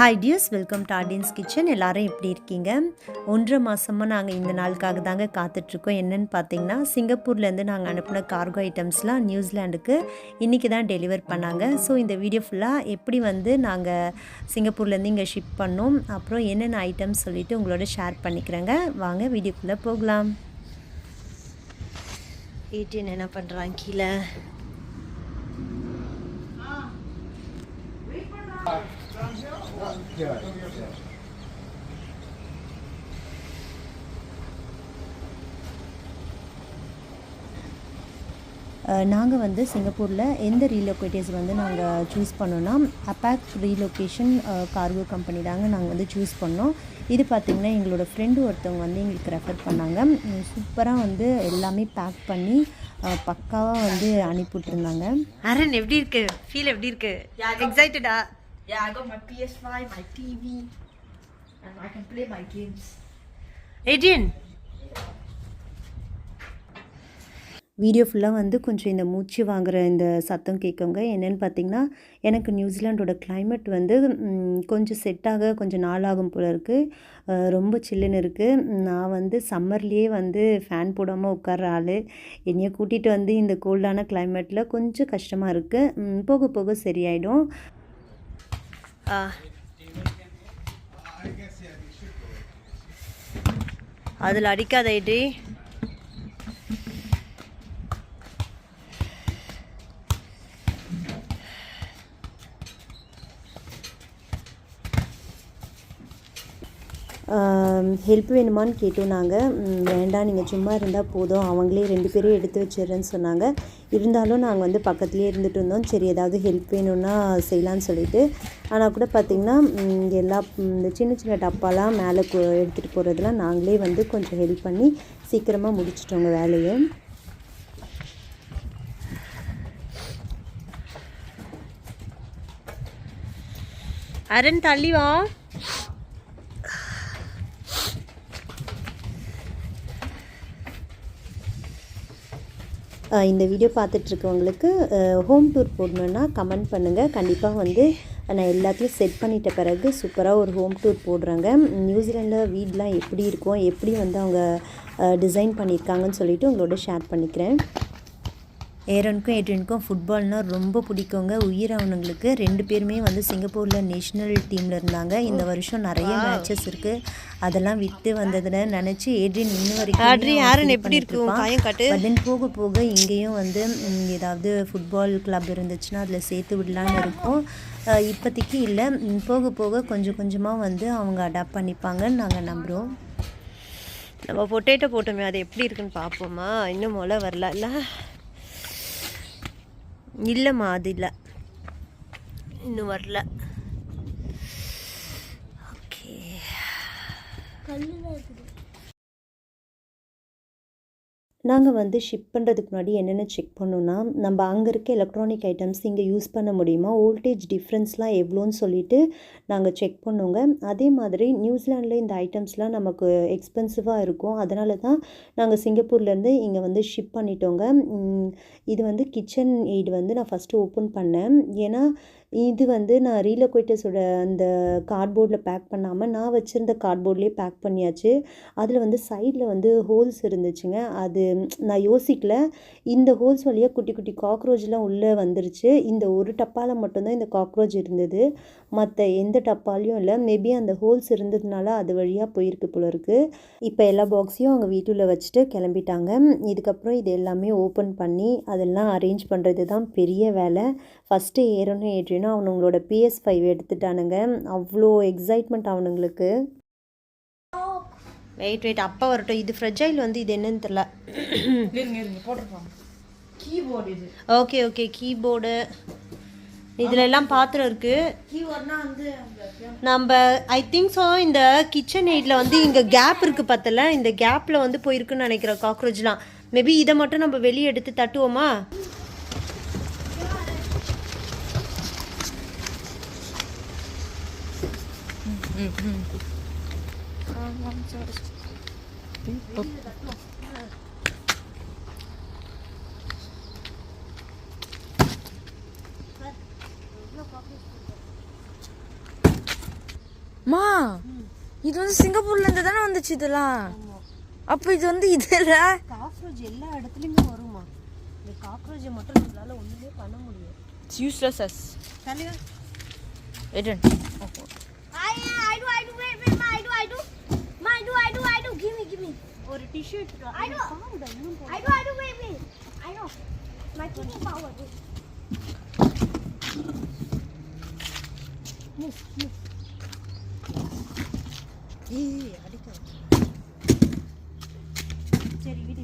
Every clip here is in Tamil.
ஹாய் டியர்ஸ், வெல்கம் டு ஆர்டியன்ஸ் கிச்சன். எல்லோரும் எப்படி இருக்கீங்க? 1.5 மாதமாக நாங்கள் இந்த நாளுக்காக தாங்க காத்துட்ருக்கோம். என்னென்னு பார்த்தீங்கன்னா, சிங்கப்பூர்லேருந்து நாங்கள் அனுப்பின கார்கோ ஐட்டம்ஸ்லாம் நியூசிலாண்டுக்கு இன்றைக்கி தான் டெலிவர் பண்ணாங்க. ஸோ இந்த வீடியோ ஃபுல்லாக எப்படி நாங்கள் சிங்கப்பூர்லேருந்து இங்கே ஷிப் பண்ணோம், அப்புறம் என்னென்ன ஐட்டம்ஸ் சொல்லிவிட்டு உங்களோட ஷேர் பண்ணிக்கிறேங்க. வாங்க வீடியோக்குள்ளே போகலாம். 18 என்ன பண்ணுறாங்க கீழே? நாங்கள் சிங்கப்பூரில் எந்த ரீலொகேட்டர்ஸ் நாங்கள் சூஸ் பண்ணோன்னா அப்பாக் ரீலொகேஷன் கார்கோ கம்பெனி தாங்க நாங்கள் சூஸ் பண்ணோம். இது பார்த்திங்கன்னா எங்களோட ஃப்ரெண்டு ஒருத்தவங்க எங்களுக்கு ரெஃபர் பண்ணாங்க. சூப்பராக எல்லாமே பேக் பண்ணி பக்காவாக அனுப்பிவிட்ருந்தாங்க. அரண் எப்படி இருக்கு? ஃபீல் எப்படி இருக்கு? எக்ஸைட்டடா? Yeah, I got my PS5, my TV, and I can play my games. Adrian, video ஃபுல்லாக கொஞ்சம் இந்த மூச்சு வாங்குகிற இந்த சத்தம் கேட்குங்க. என்னென்னு பார்த்தீங்கன்னா, எனக்கு நியூசிலாண்டோட கிளைமேட் கொஞ்சம் செட் ஆக கொஞ்சம் நாள் ஆகும் போல் இருக்குது. ரொம்ப சில்லுன்னு இருக்குது. நான் சம்மர்லேயே ஃபேன் போடாமல் உட்கார்ற ஆள். என்னையை கூட்டிகிட்டு இந்த கோல்டான கிளைமேட்டில் கொஞ்சம் கஷ்டமாக இருக்குது. போக போக சரியாயிடும். அதில் அடிக்காத ஐடி. ஹெல்ப் வேணுமான்னு கேட்டோம் நாங்கள். வேண்டாம், நீங்கள் சும்மா இருந்தால் போதும், அவங்களே 2 பேரும் எடுத்து வச்சிடுறேன்னு சொன்னாங்க. இருந்தாலும் நாங்கள் பக்கத்துலேயே இருந்துட்டு இருந்தோம். சரி, ஏதாவது ஹெல்ப் வேணும்னா செய்யலான்னு சொல்லிட்டு. ஆனால் கூட பார்த்திங்கன்னா எல்லா இந்த சின்ன சின்ன டப்பாலாம் மேலே எடுத்துகிட்டு போகிறதுலாம் நாங்களே கொஞ்சம் ஹெல்ப் பண்ணி சீக்கிரமாக முடிச்சிட்டோங்க வேலையை. அரண் தள்ளி வா. இந்த வீடியோ பார்த்துட்ருக்கவங்களுக்கு ஹோம் டூர் போடணுன்னா கமெண்ட் பண்ணுங்கள். கண்டிப்பாக நான் எல்லாத்தையும் செட் பண்ணிட்ட பிறகு சூப்பராக ஒரு ஹோம் டூர் போடுறாங்க. நியூசிலாண்டில் வீடெலாம் எப்படி இருக்கும், எப்படி அவங்க டிசைன் பண்ணியிருக்காங்கன்னு சொல்லிவிட்டு உங்களோட ஷேர் பண்ணிக்கிறேன். ஏரனுக்கும் ஏட்ரியனுக்கும் ஃபுட்பால்னால் ரொம்ப பிடிக்குங்க, உயிர். அவனுங்களுக்கு 2 பேருமே சிங்கப்பூரில் நேஷ்னல் டீமில் இருந்தாங்க. இந்த வருஷம் நிறைய மேட்சஸ் இருக்குது. அதெல்லாம் விட்டு வந்ததில் நினச்சி ஏட்ரியன் இன்னும் வரைக்கும் எப்படி இருக்கும். போக போக இங்கேயும் ஏதாவது ஃபுட்பால் கிளப் இருந்துச்சுன்னா அதில் சேர்த்து விடலான்னு இருக்கும். இப்போதைக்கு இல்லை, போக போக கொஞ்சம் கொஞ்சமாக அவங்க அடாப்ட் பண்ணிப்பாங்கன்னு நாங்கள் நம்புகிறோம். நம்ம பொட்டேட்டோ போட்டோமே, அது எப்படி இருக்குன்னு பார்ப்போமா? இன்னும் மொளை வரல. இல்லைம்மா, அது இல்லை, இன்னும் வரல. ஓகே, நாங்கள் ஷிப் பண்ணுறதுக்கு முன்னாடி என்னென்ன செக் பண்ணோன்னா, நம்ம அங்கே இருக்க எலக்ட்ரானிக் ஐட்டம்ஸ் இங்கே யூஸ் பண்ண முடியுமா, வோல்டேஜ் டிஃப்ரென்ஸ்லாம் எவ்வளோன்னு சொல்லிவிட்டு நாங்கள் செக் பண்ணோங்க. அதே மாதிரி நியூசிலாண்டில் இந்த ஐட்டம்ஸ்லாம் நமக்கு எக்ஸ்பென்சிவாக இருக்கும். அதனால தான் நாங்கள் சிங்கப்பூர்லேருந்து இங்கே ஷிப் பண்ணிட்டோங்க. இது கிச்சன் எய்டு நான் ஃபஸ்ட்டு ஓப்பன் பண்ணேன். ஏன்னா இது நான் ரீலொகேட்டர்ஸோட அந்த கார்ட்போர்டில் பேக் பண்ணாமல் நான் வச்சுருந்த கார்ட்போர்ட்லேயே பேக் பண்ணியாச்சு. அதில் சைடில் ஹோல்ஸ் இருந்துச்சுங்க. அது நான் யோசிக்கல. இந்த ஹோல்ஸ் வழியாக குட்டி குட்டி காக்ரோச்லாம் உள்ளே வந்துருச்சு. இந்த ஒரு டப்பாவில் மட்டும்தான் இந்த காக்ரோச் இருந்தது, மற்ற எந்த டப்பாலையும் இல்லை. மேபி அந்த ஹோல்ஸ் இருந்ததுனால அது வழியாக போயிருக்கு போல இருக்குது. இப்போ எல்லா பாக்ஸையும் அவங்க வீட்டுள்ள வச்சுட்டு கிளம்பிட்டாங்க. இதுக்கப்புறம் இது எல்லாமே ஓப்பன் பண்ணி அதெல்லாம் அரேஞ்ச் பண்ணுறது தான் பெரிய வேலை. ஃபஸ்ட்டு ஏறணும் ஏற்றினா அவனுங்களோட PS5 எடுத்துட்டானுங்க. அவ்வளோ எக்ஸைட்மெண்ட் அவனுங்களுக்கு. வெயிட் அப்பா வரட்டும். இது ஃப்ரெஜைல் இது என்னன்னு தெரியல. ஓகே ஓகே, கீபோர்டு இதில் எல்லாம் பாத்திரம் இருக்குது. நம்ம ஐ திங்க் ஸோ இந்த கிச்சன் எய்டில் இங்கே கேப் இருக்குது பார்த்தல, இந்த கேப்பில் போயிருக்குன்னு நினைக்கிறேன் காக்ரோச்லாம். மேபி இதை மட்டும் நம்ம வெளியே எடுத்து தட்டுவோமா? மா இது வந்து சிங்கப்பூர்ல இருந்து தானே வந்துச்சு இதெல்லாம். அப்போ இது வந்து இது இல்ல. காக்ரோச் எல்லா இடத்துலயுமே வருமா. இந்த காக்ரோச்சை மட்டும் நம்மளால ஒண்ணுமே பண்ண முடியும். It's useless as. Thalaiya Eden. I do. Give me. ஒரு டிஷ்யூ எடுத்துட்டு வா. I do. Wait. I know. My cooking power. Move. அடிக்க. சரி விடு.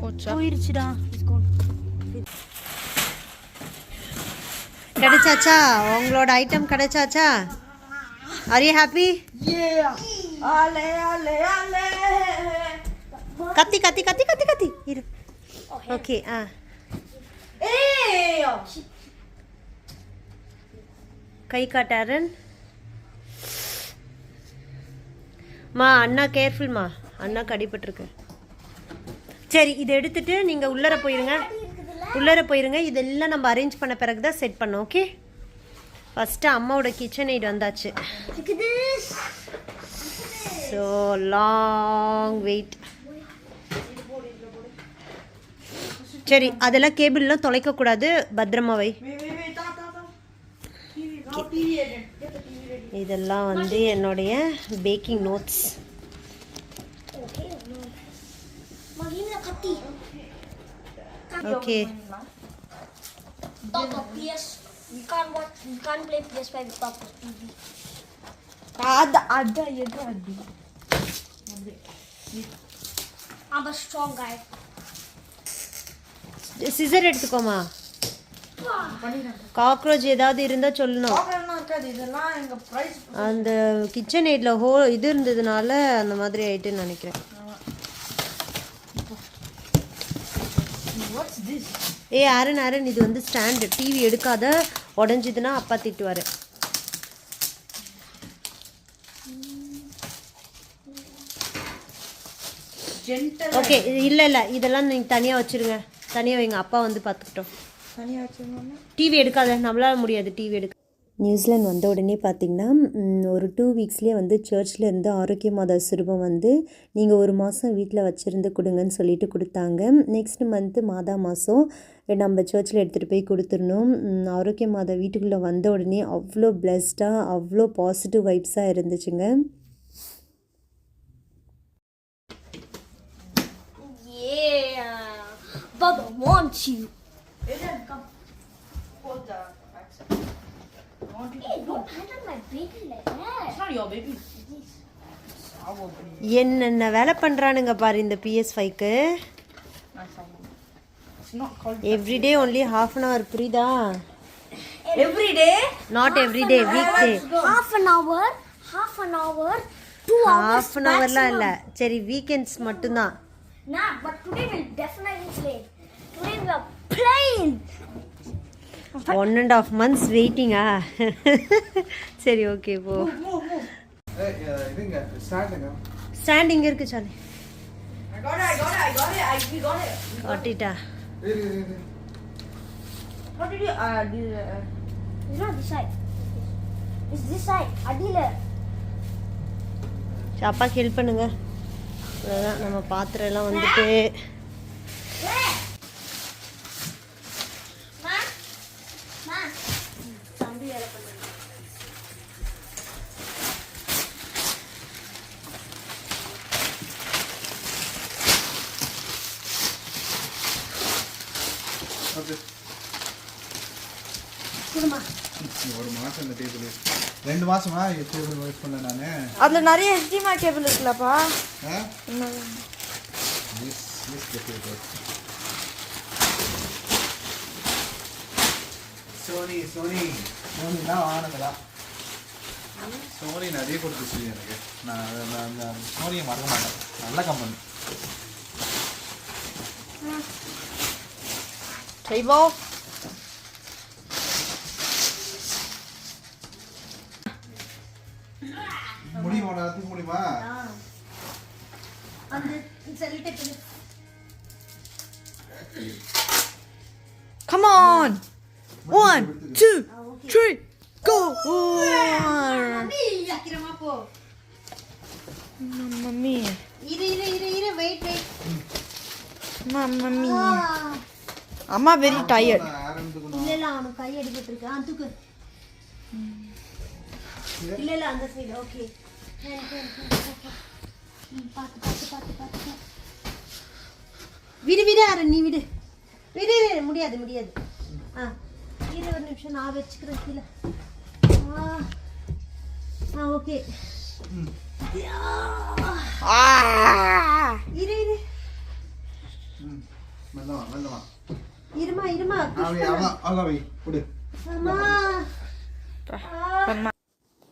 போச்சா? போயிருச்சுடா. கிடைச்சாச்சா? உங்களோட item கிடைச்சாச்சா? Are you happy? Yeah. Ale. கத்தி இரு. Okay Hey. கை காட்டாரன் மா. அண்ணா கேர்ஃபுல்மா, அண்ணா கடிபட்டிருக்கு. சரி இதை எடுத்துட்டு நீங்க உள்ளர போயிருங்க. இதெல்லாம் நம்ம அரேஞ்ச் பண்ண பிறகு தான் செட் பண்ணோம். ஓகே, ஃபர்ஸ்ட் அம்மாவோட கிச்சன் எய்ட் வந்தாச்சு. Look at this. So long wait. சரி அதெல்லாம் கேபிள்லாம் தொலைக்கக்கூடாது, பத்திரமா வை. Wait. TV. இதெல்லாம் வந்து என்னுடைய packing notes. Okay. Magina kati. Okay Talk of PS. You can't play PS5 with Papa's TV. Ada. I'm a strong guy. Scissor எடுத்துக்கோமா. காக்ரோச் ஏதாவது இருந்தால் சொல்லணும். இதெல்லாம் எங்க பிரைஸ். அந்த கிச்சன் எய்டில் இது இருந்ததுனால அந்த மாதிரி ஆயிட்டுன்னு நினைக்கிறேன். ஆரன் இது வந்து ஸ்டாண்டு. டிவி எடுக்காத, உடஞ்சிதுன்னா அப்பா திட்டுவார். ஓகே இல்லை இதெல்லாம் நீங்கள் தனியாக வச்சுருங்க. தனியாக வைங்க, அப்பா வந்து பார்த்துக்கிட்டோம். டிவி எடுக்காத, நம்மளால முடியாது டிவி எடுக்க. நியூசிலாந்து வந்த உடனே பார்த்திங்கன்னா ஒரு 2 வீக்ஸ்லேயே வந்து சர்ச்சில் இருந்து ஆரோக்கிய மாதா சுரூபம் வந்து நீங்கள் 1 மாதம் வீட்டில் வச்சுருந்து கொடுங்கன்னு சொல்லிட்டு கொடுத்தாங்க. நெக்ஸ்ட் மந்த்து மாதம் நம்ம சர்ச்சில் எடுத்துகிட்டு போய் கொடுத்துடணும். ஆரோக்கிய மாதா வீட்டுக்குள்ளே வந்த உடனே அவ்வளோ பிளஸ்டாக, அவ்வளோ பாசிட்டிவ் வைப்ஸாக இருந்துச்சுங்க. Yeah. Baba wants you. Come. Hold the accent. Hey, don't handle my baby like that. It's not your baby. என்னென்ன வேலை பண்ணுறானுங்க பாரு இந்த PS5க்கு. It's not called everyday only ½ an hour, புரியுதா? every day. Not everyday, week day. Half an hour, 2 hours. ½ an hourலாம் இல்லை, சரி வீக்கெண்ட்ஸ் மட்டும்தான். Nah, but today we'll definitely play. Today we are playing. 1.5 months வெயிட்டிங்கா? சரி ஓகே போ. ஸ்டாண்ட் இங்கே இருக்கு சாலி. I got it. We got it. காட்டிட்டா? How did you It's not this side. It's this side. Adila. அப்பாக்கு ஹெல்ப் பண்ணுங்க. அதான் நம்ம பாத்திரம் எல்லாம் வந்துட்டு. தம்பி வேலை பண்ணுங்க. ஒரு மாசம் இந்த டேபிள் 2 மாசமா டேபிள் யூஸ் பண்ணல நானு. அதுல நிறைய HDMI கேபிள் இருக்குலப்பா. சோனி தான் வாங்கினதா. சோனி நிறைய கொடுத்துச்சு எனக்கு. நான் சோனியை மறக்க மாட்டேன். நல்ல கம்பெனி. Table. முடியுமா? தூக்க முடியுமா? Come on. 1, 2, 3, go. மம்மி இரு வெயிட் மம்மி அம்மா வெரி டயர்ட். இல்ல அவனுக்கு கை அடிபட்டிருக்கு. தூக்கு. இல்ல அந்த சைடு. ஓகே பாத்து விடு ஆறு நீ விடு முடியாது இரு ஒரு நிமிஷம் நான் வச்சுக்கிறேன் கீழே. ஓகே இரு இருமா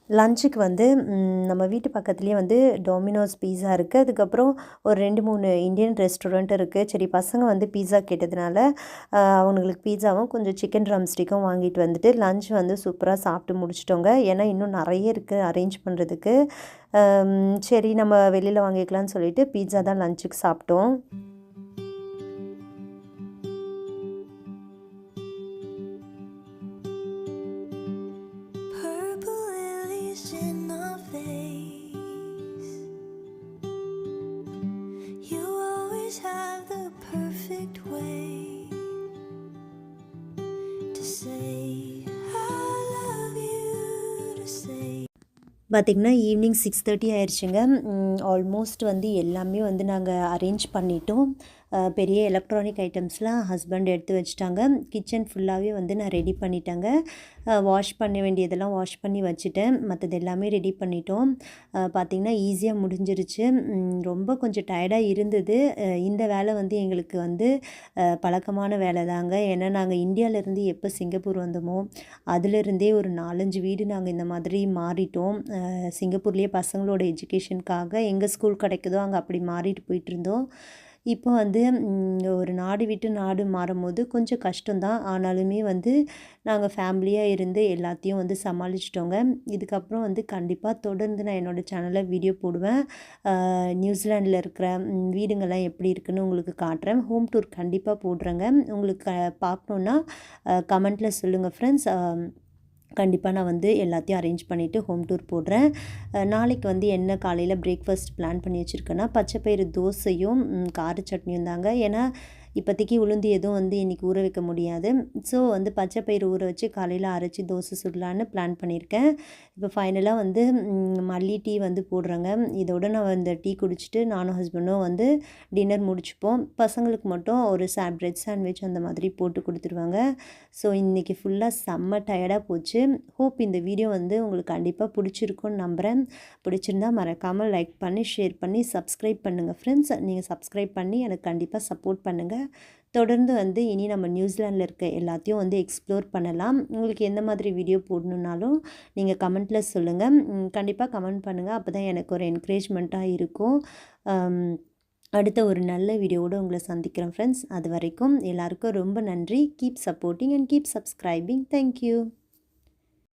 லஞ்சுக்கு வந்து நம்ம வீட்டு பக்கத்துலேயே வந்து டொமினோஸ் பீஸா இருக்குது. அதுக்கப்புறம் ஒரு 2-3 இந்தியன் ரெஸ்டாரண்ட் இருக்குது. சரி பசங்க வந்து பீஸா கேட்டதுனால அவங்களுக்கு பீஸாவும் கொஞ்சம் சிக்கன் ட்ரம்ஸ்டிக்கும் வாங்கிட்டு வந்துட்டு லஞ்ச் வந்து சூப்பராக சாப்பிட்டு முடிச்சிட்டோங்க. ஏன்னா இன்னும் நிறைய இருக்குது அரேஞ்ச் பண்ணுறதுக்கு. சரி நம்ம வெளியில் வாங்கிக்கலாம்னு சொல்லிட்டு பீஸா தான் லஞ்சுக்கு சாப்பிட்டோம். பார்த்திங்கன்னா ஈவினிங் 6:30 ஆயிடுச்சுங்க. ஆல்மோஸ்ட் வந்து எல்லாமே வந்து நாங்கள் அரேஞ்ச் பண்ணிட்டோம். பெரிய எலக்ட்ரானிக் ஐட்டம்ஸ்லாம் ஹஸ்பண்ட் எடுத்து வச்சுட்டாங்க. கிச்சன் ஃபுல்லாகவே வந்து நான் ரெடி பண்ணிட்டேங்க. வாஷ் பண்ண வேண்டியதெல்லாம் வாஷ் பண்ணி வச்சுட்டேன். மற்றது எல்லாமே ரெடி பண்ணிட்டோம். பார்த்திங்கன்னா ஈஸியாக முடிஞ்சிருச்சு. ரொம்ப கொஞ்சம் டயர்டாக இருந்தது. இந்த வேலை வந்து எங்களுக்கு வந்து பழக்கமான வேலை தாங்க. ஏன்னா நாங்கள் இந்தியாவிலேருந்து எப்போ சிங்கப்பூர் வந்தோமோ அதிலிருந்தே ஒரு 4-5 வீடு நாங்கள் இந்த மாதிரி மாறிட்டோம். சிங்கப்பூர்லேயே பசங்களோட எஜுகேஷனுக்காக எங்கே ஸ்கூல் கிடைக்குதோ அங்கே அப்படி மாறிட்டு போயிட்டுருந்தோம். இப்போ வந்து ஒரு நாடு விட்டு நாடு மாறும்போது கொஞ்சம் கஷ்டம்தான். ஆனாலுமே வந்து நாங்கள் ஃபேமிலியாக இருந்து எல்லாத்தையும் வந்து சமாளிச்சிட்டோங்க. இதுக்கப்புறம் வந்து கண்டிப்பாக தொடர்ந்து நான் என்னோடய சேனலில் வீடியோ போடுவேன். நியூசிலாண்டில் இருக்கிற வீடுங்கள்லாம் எப்படி இருக்குன்னு உங்களுக்கு காட்டுறேன். ஹோம் டூர் கண்டிப்பாக போடுறேங்க. உங்களுக்கு பார்க்கணுன்னா கமெண்ட்டில் சொல்லுங்கள் ஃப்ரெண்ட்ஸ். கண்டிப்பாக நான் வந்து எல்லாத்தையும் அரேஞ்ச் பண்ணிவிட்டு ஹோம் டூர் போடுறேன். நாளைக்கு வந்து என்ன காலையில் பிரேக்ஃபாஸ்ட் பிளான் பண்ணி வச்சுருக்கேன்னா பச்சைப்பயிறு தோசையும் கார சட்னியும் தாங்க. ஏன்னா இப்போதைக்கு உளுந்து எதுவும் வந்து இன்றைக்கி ஊற வைக்க முடியாது. ஸோ வந்து பச்சைப்பயிறு ஊற வச்சு காலையில் அரைச்சி தோசை சுடலான்னு பிளான் பண்ணியிருக்கேன். இப்போ ஃபைனலாக வந்து மல்லி டீ வந்து போடுறேங்க. இதோட நான் இந்த டீ குடிச்சிட்டு நானும் ஹஸ்பண்டும் வந்து டின்னர் முடிச்சுப்போம். பசங்களுக்கு மட்டும் ஒரு பிரெட் சாண்ட்விச் அந்த மாதிரி போட்டு கொடுத்துருவாங்க. ஸோ இன்றைக்கி ஃபுல்லாக செம்ம டயர்டாக போச்சு. ஹோப் இந்த வீடியோ வந்து உங்களுக்கு கண்டிப்பாக பிடிச்சிருக்குன்னு நம்புகிறேன். பிடிச்சிருந்தால் மறக்காமல் லைக் பண்ணி ஷேர் பண்ணி சப்ஸ்கிரைப் பண்ணுங்கள் ஃப்ரெண்ட்ஸ். நீங்கள் சப்ஸ்கிரைப் பண்ணி எனக்கு கண்டிப்பாக சப்போர்ட் பண்ணுங்கள். தொடர்ந்து வந்து இனி நம்ம நியூசிலாண்டில் இருக்க எல்லாத்தையும் வந்து எக்ஸ்ப்ளோர் பண்ணலாம். உங்களுக்கு எந்த மாதிரி வீடியோ போடணுன்னாலும் நீங்கள் கமெண்ட்டில் சொல்லுங்கள். கண்டிப்பாக கமெண்ட் பண்ணுங்கள். அப்போ தான் எனக்கு ஒரு என்கரேஜ்மெண்ட்டாக இருக்கும். அடுத்த ஒரு நல்ல வீடியோவோடு உங்களை சந்திக்கிறேன் ஃப்ரெண்ட்ஸ். அது வரைக்கும் எல்லாருக்கும் ரொம்ப நன்றி. Keep supporting and keep subscribing. Thank you.